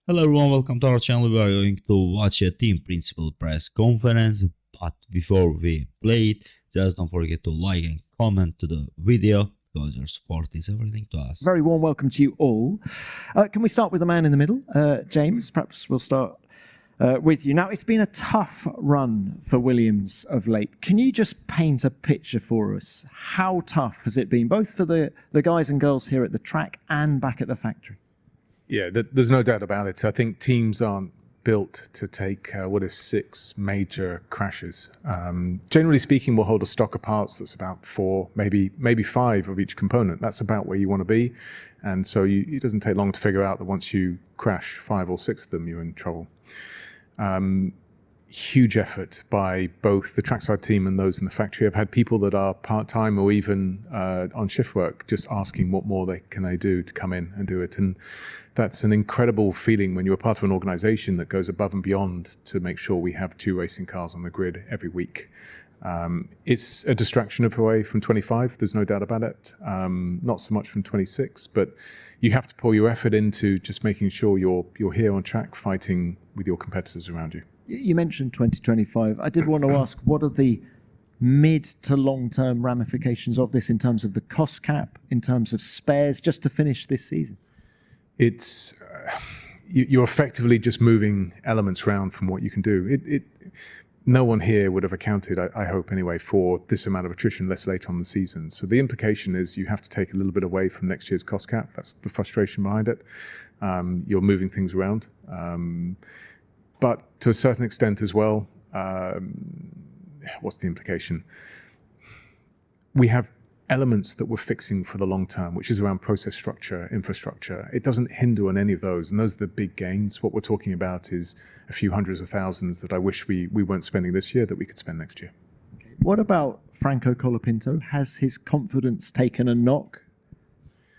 Hello everyone, welcome to our channel. We are going to watch a team principal press conference, but before we play it, just don't forget to like and comment to the video, because your support is everything to us. Very warm welcome to you all. Can we start with the man in the middle? James, perhaps we'll start with you. Now, it's been a tough run for Williams of late. Can you just paint a picture for us? How tough has it been, both for the guys and girls here at the track and back at the factory? Yeah, there's no doubt about it. I think teams aren't built to take what is 6 major crashes. Generally speaking, we'll hold a stock of parts that's about 4, maybe 5 of each component. That's about where you want to be. And so it doesn't take long to figure out that once you crash 5 or 6 of them, you're in trouble. Huge effort by both the trackside team and those in the factory. I've had people that are part-time or even on shift work just asking what more can they do to come in and do it. And that's an incredible feeling when you're part of an organization that goes above and beyond to make sure we have 2 racing cars on the grid every week. It's a distraction away from 25, there's no doubt about it. Not so much from 26, but you have to pour your effort into just making sure you're here on track fighting with your competitors around you. You mentioned 2025. I did want to ask, what are the mid to long-term ramifications of this in terms of the cost cap, in terms of spares, just to finish this season? It's you're effectively just moving elements around from what you can do. No one here would have accounted, I hope anyway, for this amount of attrition less late on the season. So the implication is you have to take a little bit away from next year's cost cap. That's the frustration behind it. You're moving things around. But to a certain extent as well, what's the implication? We have elements that we're fixing for the long term, which is around process structure, infrastructure. It doesn't hinder on any of those, and those are the big gains. What we're talking about is a few hundreds of thousands that I wish we weren't spending this year that we could spend next year. Okay. What about Franco Colapinto? Has his confidence taken a knock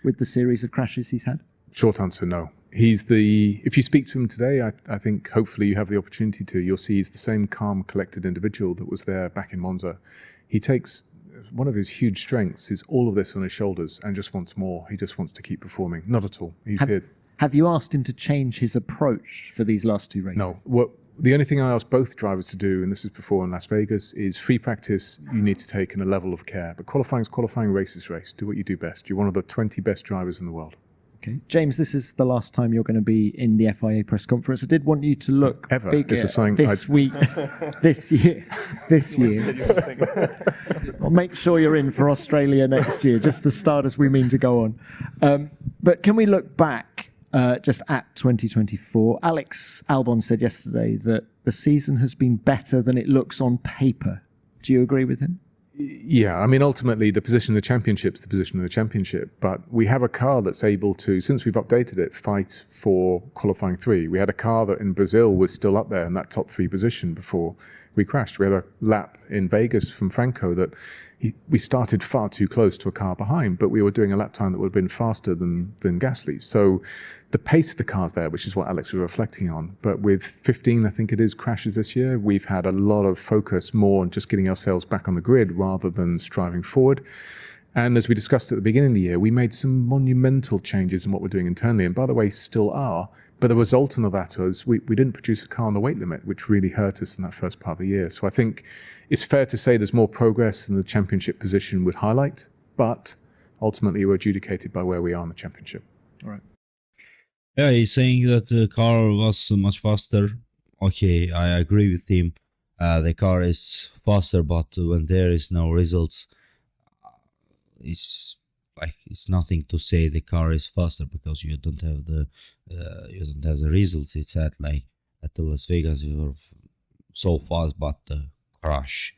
with the series of crashes he's had? Short answer, no. If you speak to him today, I think hopefully you have the opportunity to, you'll see he's the same calm, collected individual that was there back in Monza. He takes, one of his huge strengths is all of this on his shoulders and just wants more. He just wants to keep performing. Not at all. He's here. Have you asked him to change his approach for these last 2 races? No. The only thing I asked both drivers to do, and this is before in Las Vegas, is free practice you need to take in a level of care. But qualifying is qualifying, race is race. Do what you do best. You're one of the 20 best drivers in the world. Okay. James, this is the last time you're going to be in the FIA press conference. I did want you to look bigger this week, this year. I'll make sure you're in for Australia next year, just to start as we mean to go on. But can we look back just at 2024? Alex Albon said yesterday that the season has been better than it looks on paper. Do you agree with him? Yeah, I mean, ultimately, the position of the championship's the position of the championship. But we have a car that's able to, since we've updated it, fight for qualifying 3. We had a car that in Brazil was still up there in that top 3 position before we crashed. We had a lap in Vegas from Franco that we started far too close to a car behind, but we were doing a lap time that would have been faster than Gasly. So the pace of the car's there, which is what Alex was reflecting on. But with 15, I think it is, crashes this year, we've had a lot of focus more on just getting ourselves back on the grid rather than striving forward. And as we discussed at the beginning of the year, we made some monumental changes in what we're doing internally, and by the way, still are. But the resultant of that was we didn't produce a car on the weight limit, which really hurt us in that first part of the year. So I think it's fair to say there's more progress than the championship position would highlight, but ultimately we're adjudicated by where we are in the championship. All right. Yeah, he's saying that the car was much faster. Okay, I agree with him. The car is faster, but when there is no results, it's nothing to say the car is faster because you don't have the results. It's at the Las Vegas we were so fast, but the crash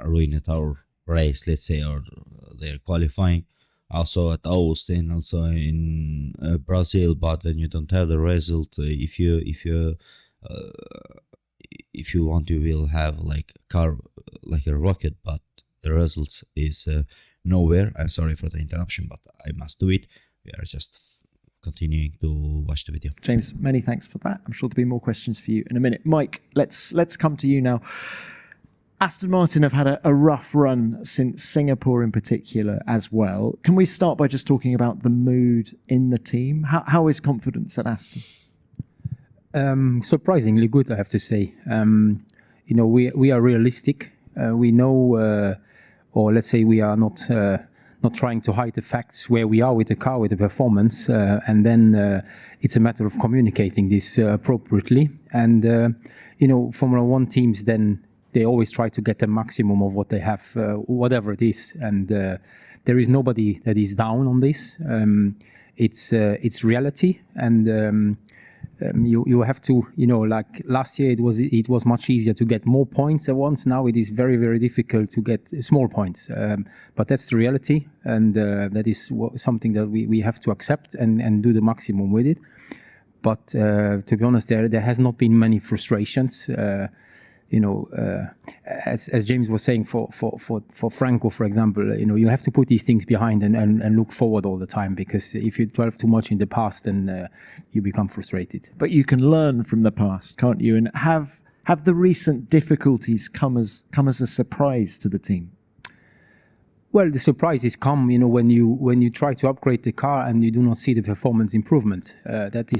ruined our race, let's say, or their qualifying. Also at Austin, also in Brazil. But when you don't have the result, if you want, you will have like a car, like a rocket, but the results is nowhere. I'm sorry for the interruption, but I must do it. We are just continuing to watch the video. James, many thanks for that. I'm sure there'll be more questions for you in a minute. Mike, let's come to you now. Aston Martin have had a rough run since Singapore in particular as well. Can we start by just talking about the mood in the team? How is confidence at Aston? Surprisingly good, I have to say. We are realistic. We know, or let's say we are not trying to hide the facts where we are with the car, with the performance, and then it's a matter of communicating this appropriately. And Formula One teams, then they always try to get the maximum of what they have, whatever it is. And there is nobody that is down on this. It's reality, and you have to, like last year it was much easier to get more points at once. Now it is very, very difficult to get small points. But that's the reality, and that is something that we have to accept and do the maximum with it. But to be honest, there has not been many frustrations. As James was saying, for Franco, for example, you have to put these things behind and look forward all the time, because if you dwell too much in the past, then you become frustrated. But you can learn from the past, can't you? And have the recent difficulties come as a surprise to the team? Well, the surprises come, when you try to upgrade the car and you do not see the performance improvement. That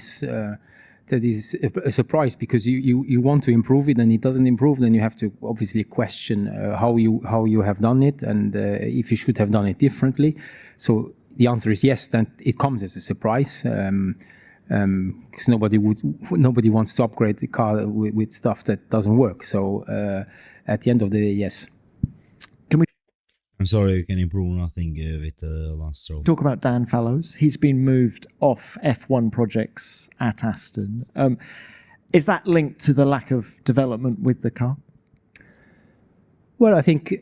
is a surprise, because you want to improve it and it doesn't improve. Then you have to obviously question how you have done it, and if you should have done it differently. So the answer is yes, that it comes as a surprise, because nobody wants to upgrade the car with stuff that doesn't work. So at the end of the day, yes. I'm sorry, you can improve nothing with Lance Stroll. Talk about Dan Fallows. He's been moved off F1 projects at Aston. Is that linked to the lack of development with the car? Well, I think,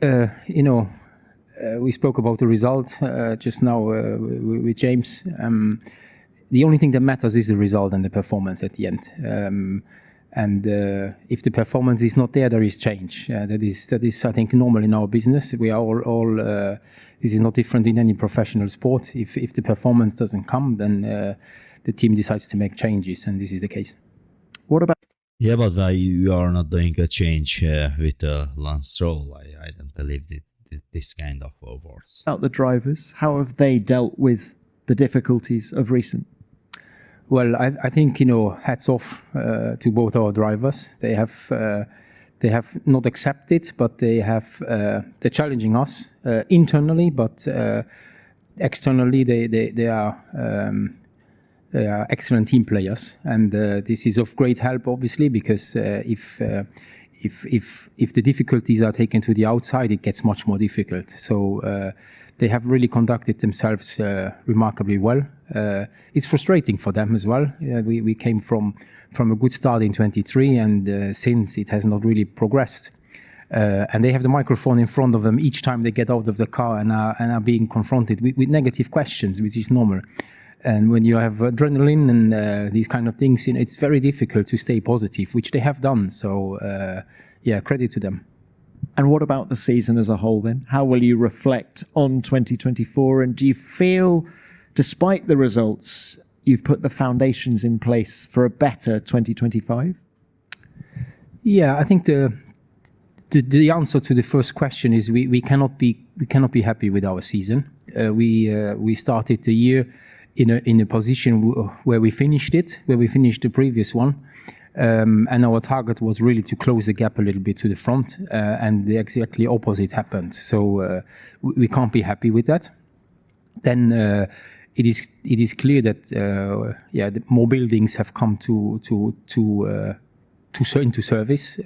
we spoke about the result just now with James. The only thing that matters is the result and the performance at the end. And if the performance is not there, there is change. That is, I think, normal in our business. We are all this is not different in any professional sport. If the performance doesn't come, then the team decides to make changes, and this is the case. What about? Yeah, but why you are not doing a change with Lance Stroll? I don't believe this kind of words. About the drivers, how have they dealt with the difficulties of recent? Well, I think, hats off to both our drivers. They have not accepted, but they're challenging us internally, but externally they are excellent team players, and this is of great help, obviously, because if the difficulties are taken to the outside, it gets much more difficult. So they have really conducted themselves remarkably well. It's frustrating for them as well. We came from a good start in 23, and since it has not really progressed. And they have the microphone in front of them each time they get out of the car and are being confronted with negative questions, which is normal. And when you have adrenaline and these kind of things, it's very difficult to stay positive, which they have done. So, credit to them. And what about the season as a whole then? How will you reflect on 2024? And do you feel, despite the results, you've put the foundations in place for a better 2025? Yeah, I think the answer to the first question is we cannot be happy with our season. We started the year in a position where we finished the previous one. And our target was really to close the gap a little bit to the front, and the exactly opposite happened. So we can't be happy with that. Then it is clear that more buildings have come into service.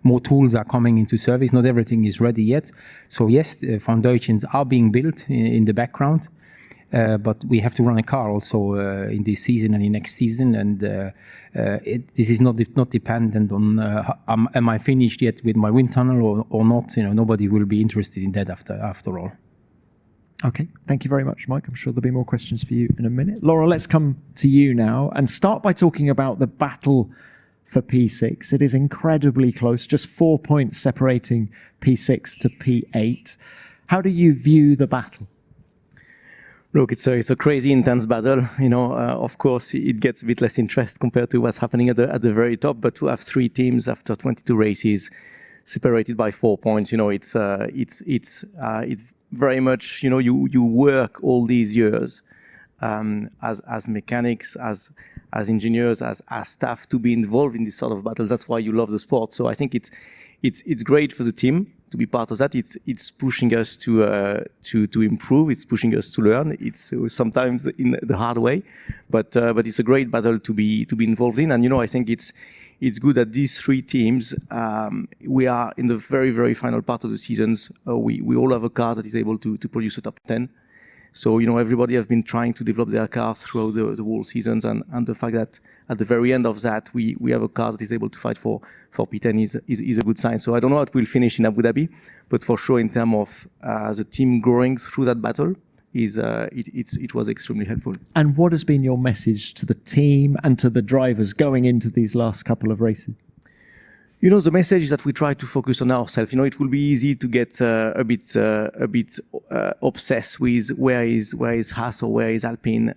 More tools are coming into service. Not everything is ready yet. So yes, the foundations are being built in the background. But we have to run a car also in this season and in next season, and this is not dependent on am I finished yet with my wind tunnel or not. Nobody will be interested in that after all. Okay, thank you very much, Mike. I'm sure there'll be more questions for you in a minute. Laura, let's come to you now and start by talking about the battle for P6. It is incredibly close, just 4 points separating P6 to P8. How do you view the battle? Look, it's a crazy, intense battle. Of course, it gets a bit less interest compared to what's happening at the very top. But to have three teams after 22 races separated by 4 points, it's very much, you work all these years as mechanics, as engineers, as staff to be involved in this sort of battles. That's why you love the sport. So I think it's great for the team to be part of that. It's pushing us to improve. It's pushing us to learn. It's sometimes in the hard way, but it's a great battle to be involved in. And I think it's good that these three teams, we are in the very, very final part of the seasons. We all have a car that is able to produce a top 10. So, everybody has been trying to develop their cars throughout the whole seasons. And the fact that at the very end of that, we have a car that is able to fight for P10 is a good sign. So I don't know how it will finish in Abu Dhabi, but for sure in terms of the team growing through that battle, it was extremely helpful. And what has been your message to the team and to the drivers going into these last couple of races? The message is that we try to focus on ourselves. It will be easy to get a bit obsessed with where is Haas or where is Alpine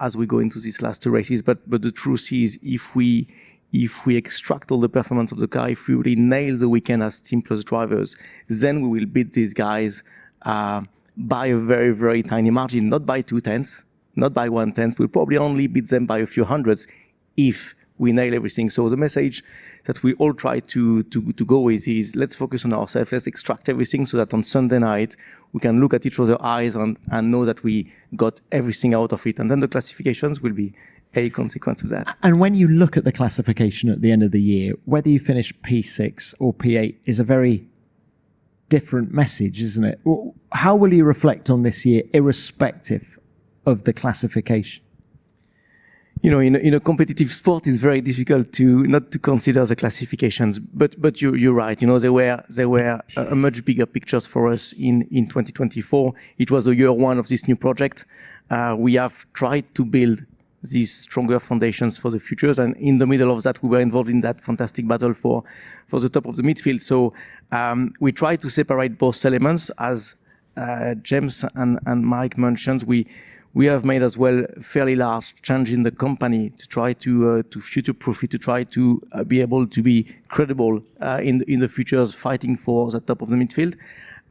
as we go into these last two races. But the truth is, if we extract all the performance of the car, if we really nail the weekend as Team Plus drivers, then we will beat these guys by a very, very tiny margin, not by 0.2, not by 0.1. We'll probably only beat them by a few hundreds if we nail everything. So the message that we all try to go with is, let's focus on ourselves, let's extract everything so that on Sunday night we can look at each other's eyes and know that we got everything out of it. And then the classifications will be a consequence of that. And when you look at the classification at the end of the year, whether you finish P6 or P8 is a very different message, isn't it? How will you reflect on this year, irrespective of the classification? In a competitive sport, it's very difficult not to consider the classifications. But you're right. There were a much bigger pictures for us in 2024. It was the year one of this new project. We have tried to build these stronger foundations for the futures, and in the middle of that, we were involved in that fantastic battle for the top of the midfield. So we tried to separate both elements, as James and Mike mentioned. We have made as well fairly large change in the company to try to future-proof it, to try to be able to be credible in the futures, fighting for the top of the midfield.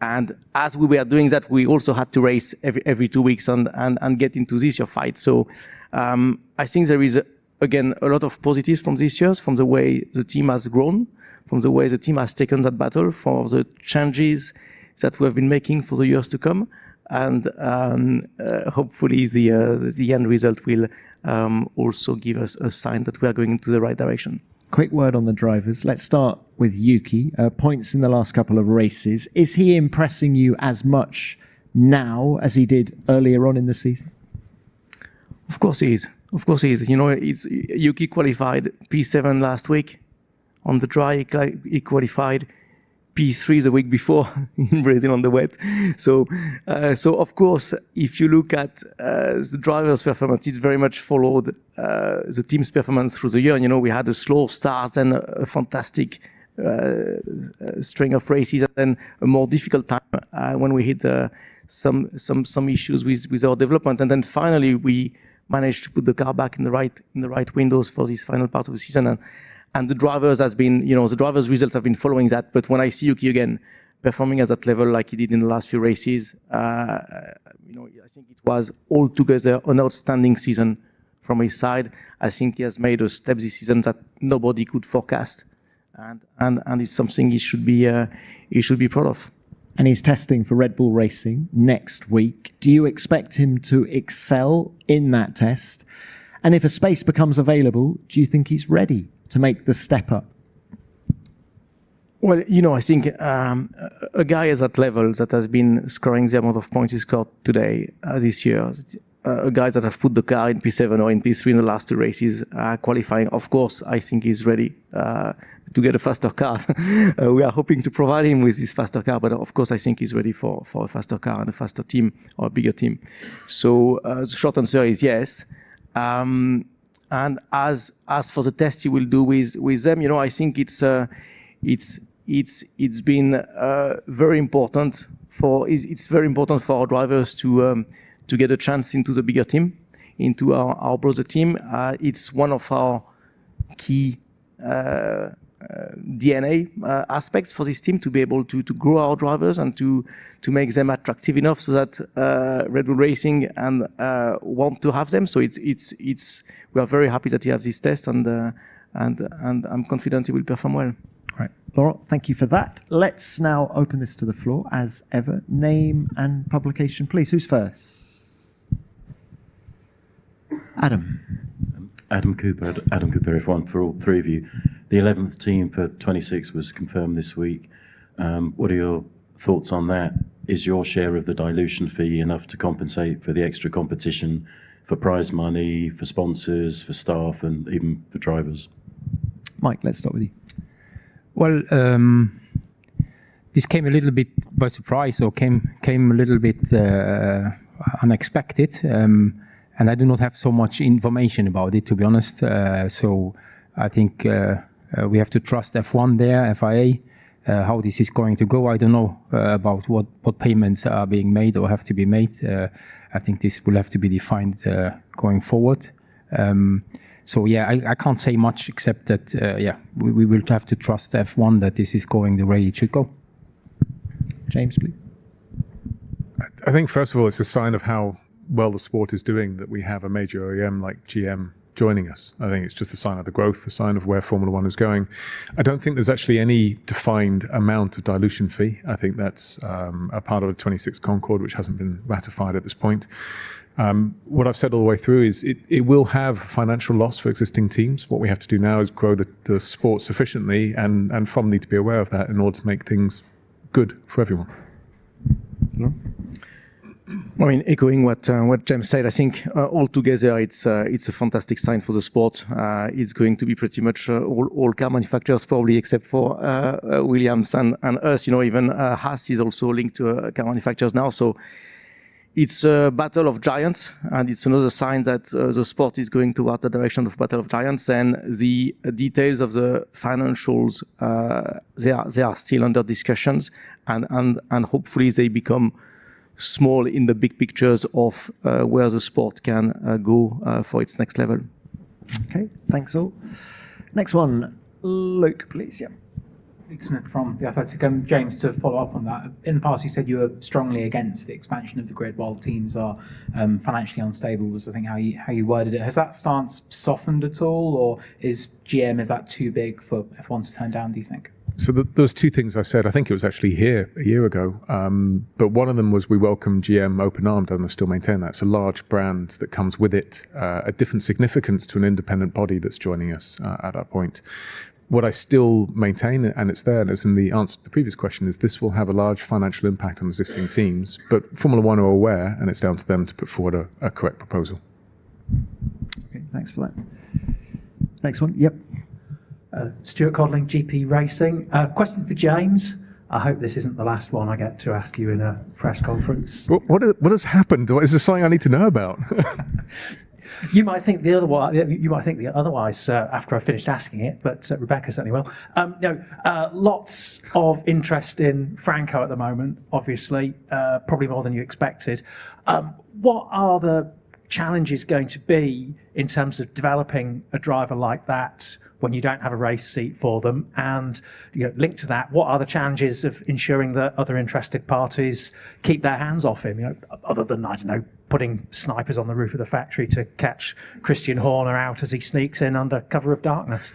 And as we were doing that, we also had to race every 2 weeks and get into this year fight. So I think there is, again, a lot of positives from this year, from the way the team has grown, from the way the team has taken that battle, for the changes that we have been making for the years to come. And hopefully the end result will also give us a sign that we are going into the right direction. Quick word on the drivers. Let's start with Yuki. Points in the last couple of races. Is he impressing you as much now as he did earlier on in the season? Of course he is. Yuki qualified P7 last week on the dry. He qualified P3 the week before in Brazil on the wet. So of course, if you look at the driver's performance, it very much followed the team's performance through the year. We had a slow start and a fantastic string of races, and then a more difficult time when we hit some issues with our development, and then finally we managed to put the car back in the right windows for this final part of the season. And the drivers the drivers' results have been following that. But when I see Yuki again performing at that level like he did in the last few races, I think it was altogether an outstanding season from his side. I think he has made a step this season that nobody could forecast, and it's something he should be proud of. And he's testing for Red Bull Racing next week. Do you expect him to excel in that test? And if a space becomes available, do you think he's ready to make the step up? Well, I think a guy at that level that has been scoring the amount of points he scored today, this year, a guy that has put the car in P7 or in P3 in the last two races, qualifying, of course, I think he's ready to get a faster car. We are hoping to provide him with this faster car, but of course, I think he's ready for a faster car and a faster team or a bigger team. So the short answer is yes. And as for the test he will do with them, I think it's been very important for our drivers to get a chance into the bigger team, into our brother team. It's one of our key DNA aspects for this team to be able to grow our drivers and to make them attractive enough so that Red Bull Racing and want to have them. So we are very happy that he has this test, and I'm confident he will perform well. Right, Laurent, thank you for that. Let's now open this to the floor as ever. Name and publication, please. Who's first? Adam. Adam Cooper, F1 for all three of you. The 11th team for 26 was confirmed this week. What are your thoughts on that? Is your share of the dilution fee enough to compensate for the extra competition, for prize money, for sponsors, for staff, and even for drivers? Mike, let's start with you. Well, this came a little bit by surprise, or came a little bit unexpected. And I do not have so much information about it, to be honest. So I think we have to trust F1 there, FIA, how this is going to go. I don't know about what payments are being made or have to be made. I think this will have to be defined going forward. So yeah, I can't say much except that, we will have to trust F1 that this is going the way it should go. James, please. I think, first of all, it's a sign of how well the sport is doing that we have a major OEM like GM joining us. I think it's just a sign of the growth, a sign of where Formula One is going. I don't think there's actually any defined amount of dilution fee. I think that's a part of the 26 Concord, which hasn't been ratified at this point. What I've said all the way through is it will have financial loss for existing teams. What we have to do now is grow the sport sufficiently, and FOM need to be aware of that in order to make things good for everyone. I mean, echoing what James said, I think altogether it's a fantastic sign for the sport. It's going to be pretty much all car manufacturers probably, except for Williams and us. Even Haas is also linked to car manufacturers now. So it's a battle of giants, and it's another sign that the sport is going toward the direction of battle of giants. And the details of the financials, they are still under discussions, and hopefully they become small in the big pictures of where the sport can go for its next level. Okay, thanks all. Next one, Luke, please. Yeah. Luke Smith from The Athletic. James, to follow up on that, in the past you said you were strongly against the expansion of the grid while teams are financially unstable, was I think how you worded it. Has that stance softened at all, or is that too big for F1 to turn down, do you think? So those two things I said, I think it was actually here a year ago, but one of them was we welcome GM open-armed, and I still maintain that. It's a large brand that comes with it, a different significance to an independent body that's joining us at that point. What I still maintain, and it's there, and it's in the answer to the previous question, is this will have a large financial impact on existing teams, but Formula One are aware, and it's down to them to put forward a correct proposal. Okay, thanks for that. Next one, yep. Stuart Codling, GP Racing. Question for James. I hope this isn't the last one I get to ask you in a press conference. What has happened? Is there something I need to know about? You might think the otherwise after I finished asking it, but Rebecca certainly will. Lots of interest in Franco at the moment, obviously, probably more than you expected. What are the challenges going to be in terms of developing a driver like that when you don't have a race seat for them? And linked to that, what are the challenges of ensuring that other interested parties keep their hands off him? Other than, I don't know, putting snipers on the roof of the factory to catch Christian Horner out as he sneaks in under cover of darkness.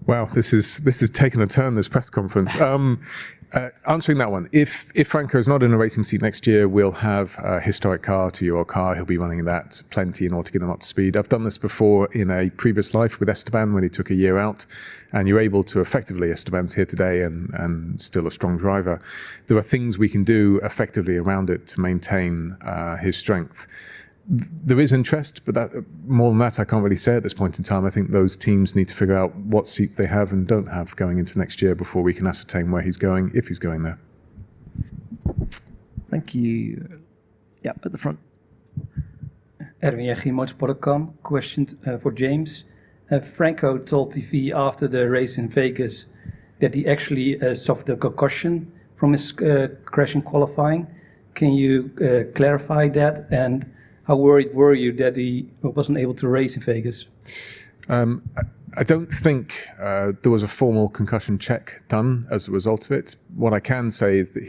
Wow, this is taking a turn, this press conference. Answering that one, if Franco is not in a racing seat next year, we'll have a historic car to your car. He'll be running that plenty in order to get him up to speed. I've done this before in a previous life with Esteban when he took a year out, and you're able to effectively, Esteban's here today and still a strong driver. There are things we can do effectively around it to maintain his strength. There is interest, but more than that, I can't really say at this point in time. I think those teams need to figure out what seats they have and don't have going into next year before we can ascertain where he's going, if he's going there. Thank you. Yeah, at the front. Erwin Jeggi, Motorsport.com. Question for James. Franco told TV after the race in Vegas that he actually suffered a concussion from his crash in qualifying. Can you clarify that? And how worried were you that he wasn't able to race in Vegas? I I don't think there was a formal concussion check done as a result of it. What I can say is that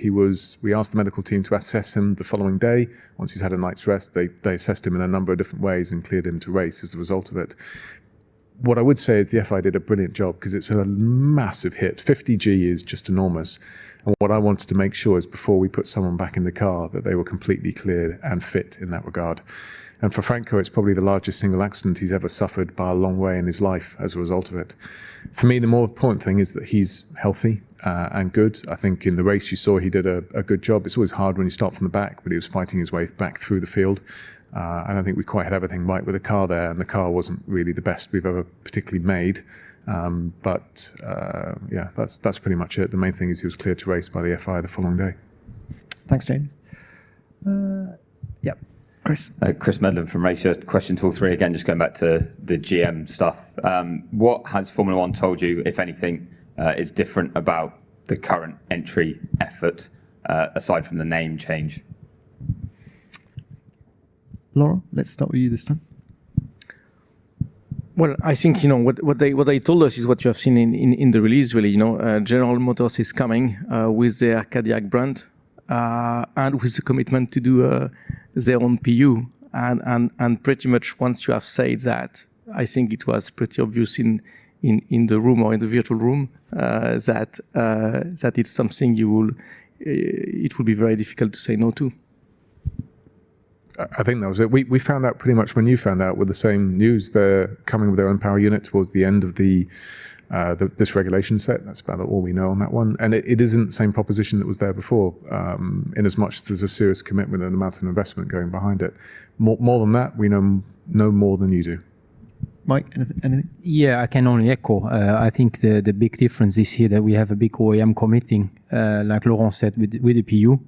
we asked the medical team to assess him the following day. Once he's had a night's rest, they assessed him in a number of different ways and cleared him to race as a result of it. What I would say is the FI did a brilliant job because it's a massive hit. 50G is just enormous. And what I wanted to make sure is before we put someone back in the car that they were completely cleared and fit in that regard. And for Franco, it's probably the largest single accident he's ever suffered by a long way in his life as a result of it. For me, the more important thing is that he's healthy and good. I think in the race you saw he did a good job. It's always hard when you start from the back, but he was fighting his way back through the field. I don't think we quite had everything right with the car there, and the car wasn't really the best we've ever particularly made. Yeah, that's pretty much it. The main thing is he was cleared to race by the FI the following day. Thanks, James. Yeah, Chris. Chris Medland from Racer. Question to all three again, just going back to the GM stuff. What has Formula One told you, if anything, is different about the current entry effort, aside from the name change? Laurent, let's start with you this time. Well, I think what they told us is what you have seen in the release. Really, General Motors is coming with their Cadillac brand and with the commitment to do their own PU. And pretty much once you have said that, I think it was pretty obvious in the room or in the virtual room that it's something it will be very difficult to say no to. I think that was it. We found out pretty much when you found out with the same news. They're coming with their own power unit towards the end of this regulation set. That's about all we know on that one. And it isn't the same proposition that was there before, in as much as there's a serious commitment and amount of investment going behind it. More than that, we know more than you do. Mike, anything? Yeah, I can only echo. I think the big difference is here that we have a big OEM committing, like Laurent said, with the PU.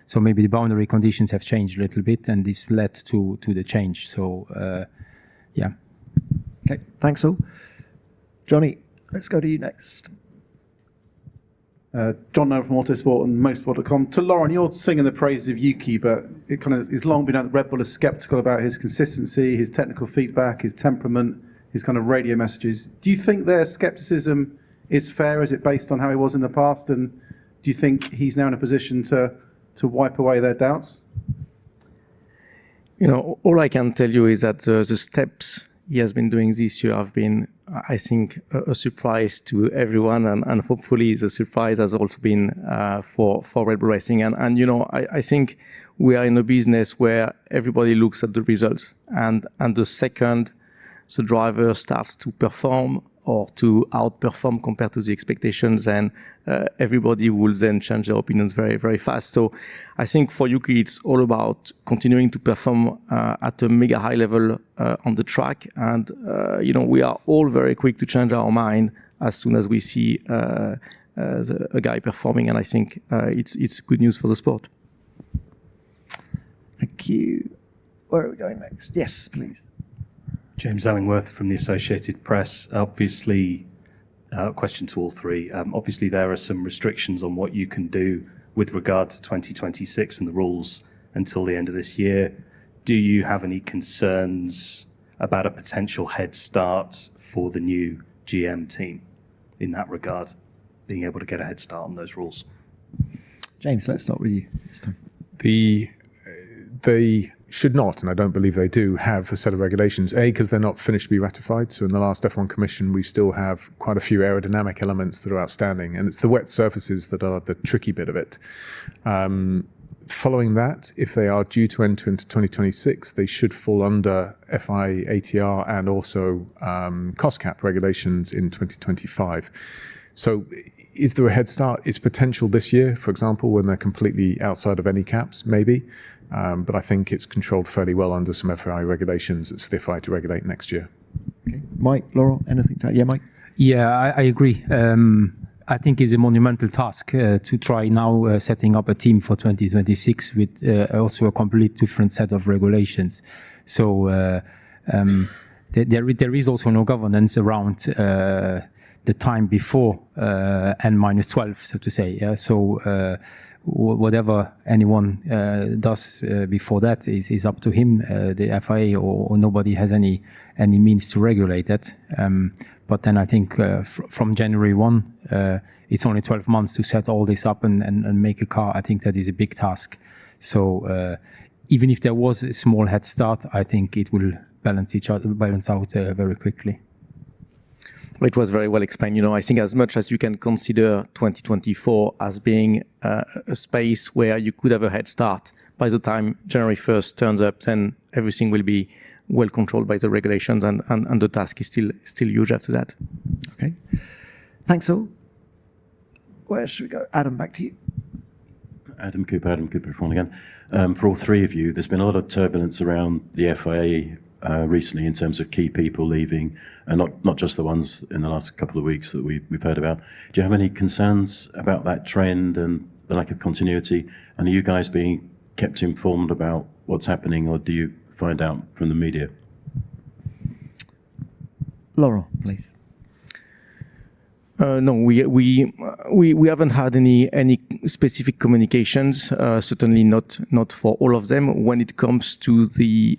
So maybe the boundary conditions have changed a little bit, and this led to the change. So, yeah. Okay, thanks all. Johnny, let's go to you next. John Noble from Autosport and Motorsport.com. To Laurent, you're singing the praises of Yuki, but it's long been out that Red Bull is sceptical about his consistency, his technical feedback, his temperament, his kind of radio messages. Do you think their scepticism is fair? Is it based on how he was in the past? And do you think he's now in a position to wipe away their doubts? All I can tell you is that the steps he has been doing this year have been, I think, a surprise to everyone, and hopefully the surprise has also been for Red Bull Racing. And I think we are in a business where everybody looks at the results, and the second the driver starts to perform or to outperform compared to the expectations, and everybody will then change their opinions very, very fast. So I think for Yuki, it's all about continuing to perform at a mega high level on the track. And, we are all very quick to change our mind as soon as we see a guy performing. And I think it's good news for the sport. Thank you. Where are we going next? Yes, please. James Ellingworth from the Associated Press. Obviously, question to all three. Obviously, there are some restrictions on what you can do with regard to 2026 and the rules until the end of this year. Do you have any concerns about a potential head start for the new GM team in that regard, being able to get a head start on those rules? James, let's start with you this time. They should not, and I don't believe they do, have a set of regulations. Because they're not finished to be ratified. So in the last F1 Commission, we still have quite a few aerodynamic elements that are outstanding, and it's the wet surfaces that are the tricky bit of it. Following that, if they are due to enter into 2026, they should fall under FI ATR and also cost cap regulations in 2025. So is there a head start? Is potential this year, for example, when they're completely outside of any caps? Maybe. But I think it's controlled fairly well under some FI regulations. It's for the FI to regulate next year. Okay. Mike, Laurent, anything to add? Yeah, Mike? Yeah, I agree. I think it's a monumental task to try now setting up a team for 2026 with also a complete different set of regulations. So there is also no governance around the time before N-12, so to say. Yeah? So whatever anyone does before that is up to him, the FIA, or nobody has any means to regulate that. But then I think from January 1, it's only 12 months to set all this up and make a car. I think that is a big task. So even if there was a small head start, I think it will balance out very quickly. It was very well explained. I think as much as you can consider 2024 as being a space where you could have a head start, by the time January 1st turns up, then everything will be well controlled by the regulations, and the task is still huge after that. Okay. Thanks all. Where should we go? Adam, back to you. Adam Cooper F1 again. For all three of you, there's been a lot of turbulence around the FIA recently in terms of key people leaving, and not just the ones in the last couple of weeks that we've heard about. Do you have any concerns about that trend and the lack of continuity? And are you guys being kept informed about what's happening, or do you find out from the media? Laurent, please. No, we haven't had any specific communications. Certainly not for all of them. When it comes to the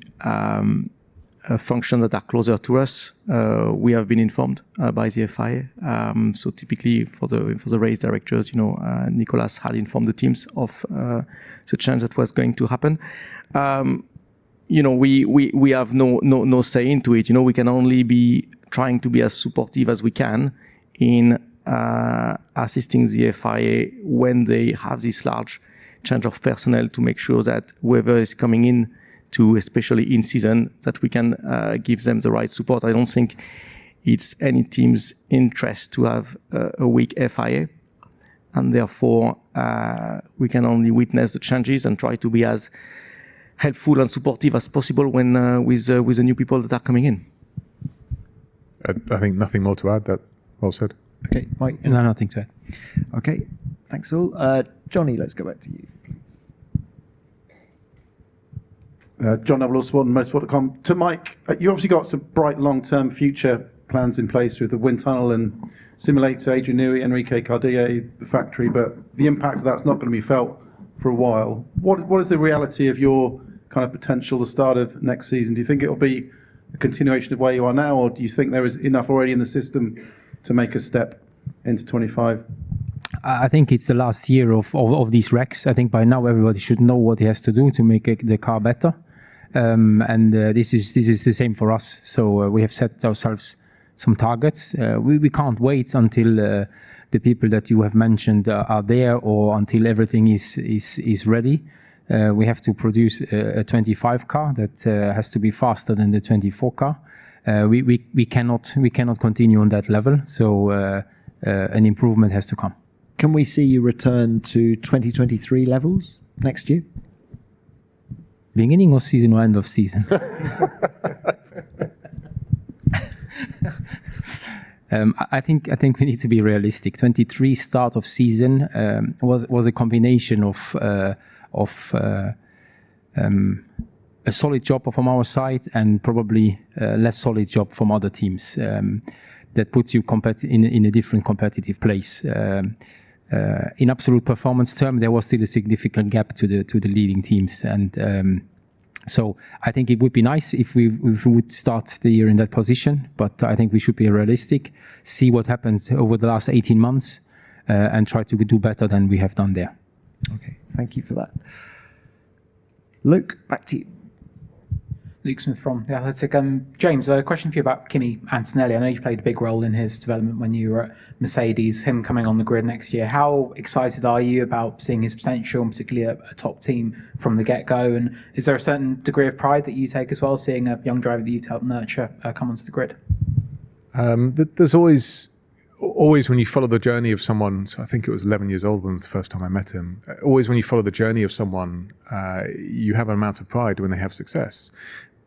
functions that are closer to us, we have been informed by the FIA. So typically for the race directors, Nicolas had informed the teams of the change that was going to happen. We have no say into it. We can only be trying to be as supportive as we can in assisting the FIA when they have this large change of personnel, to make sure that whoever is coming in to, especially in season, that we can give them the right support. I don't think it's any team's interest to have a weak FIA, and therefore we can only witness the changes and try to be as helpful and supportive as possible when with the new people that are coming in. I think nothing more to add. That well said. Okay, Mike. No, nothing to add. Okay, thanks all. Johnny, let's go back to you, please. John Neville, Sport and Motorsport.com. To Mike, you obviously got some bright long-term future plans in place with the wind tunnel and simulator, Adrian Newey, Enrique Cardier, the factory, but the impact of that's not going to be felt for a while. What is the reality of your kind of potential the start of next season? Do you think it will be a continuation of where you are now, or do you think there is enough already in the system to make a step into 25? I think it's the last year of these wrecks. I think by now everybody should know what he has to do to make the car better. And this is the same for us. So we have set ourselves some targets. We can't wait until the people that you have mentioned are there, or until everything is ready. We have to produce a 25 car that has to be faster than the 24 car. We cannot continue on that level. So an improvement has to come. Can we see you return to 2023 levels next year? Beginning of season or end of season? I think we need to be realistic. 23 start of season was a combination of a solid job from our side and probably a less solid job from other teams. That puts you in a different competitive place. In absolute performance term, there was still a significant gap to the leading teams, and so I think it would be nice if we would start the year in that position. But I think we should be realistic, see what happens over the last 18 months, and try to do better than we have done there. Okay, thank you for that. Luke, back to you. Luke Smith from The Athletic. James, a question for you about Kimi Antonelli. I know you played a big role in his development when you were at Mercedes, him coming on the grid next year. How excited are you about seeing his potential, and particularly a top team from the get-go? And is there a certain degree of pride that you take as well, seeing a young driver that you've helped nurture come onto the grid? There's always when you follow the journey of someone, so I think it was 11 years old when was the first time I met him, always when you follow the journey of someone, you have an amount of pride when they have success.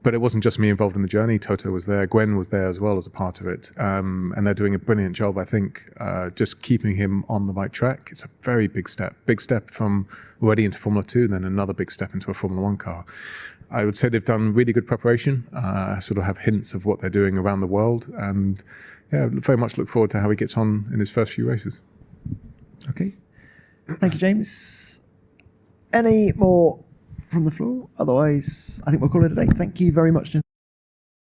But it wasn't just me involved in the journey. Toto was there, Gwen was there as well as a part of it. And they're doing a brilliant job, I think, just keeping him on the right track. It's a very big step from already into Formula 2, and then another big step into a Formula 1 car. I would say they've done really good preparation, sort of have hints of what they're doing around the world, and yeah, very much look forward to how he gets on in his first few races. Okay. Thank you, James. Any more from the floor? Otherwise, I think we'll call it a day. Thank you very much.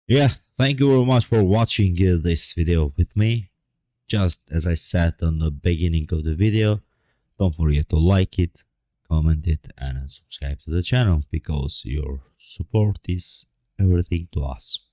Yeah, thank you very much for watching this video with me. Just as I said on the beginning of the video, don't forget to like it, comment it, and subscribe to the channel, because your support is everything to us.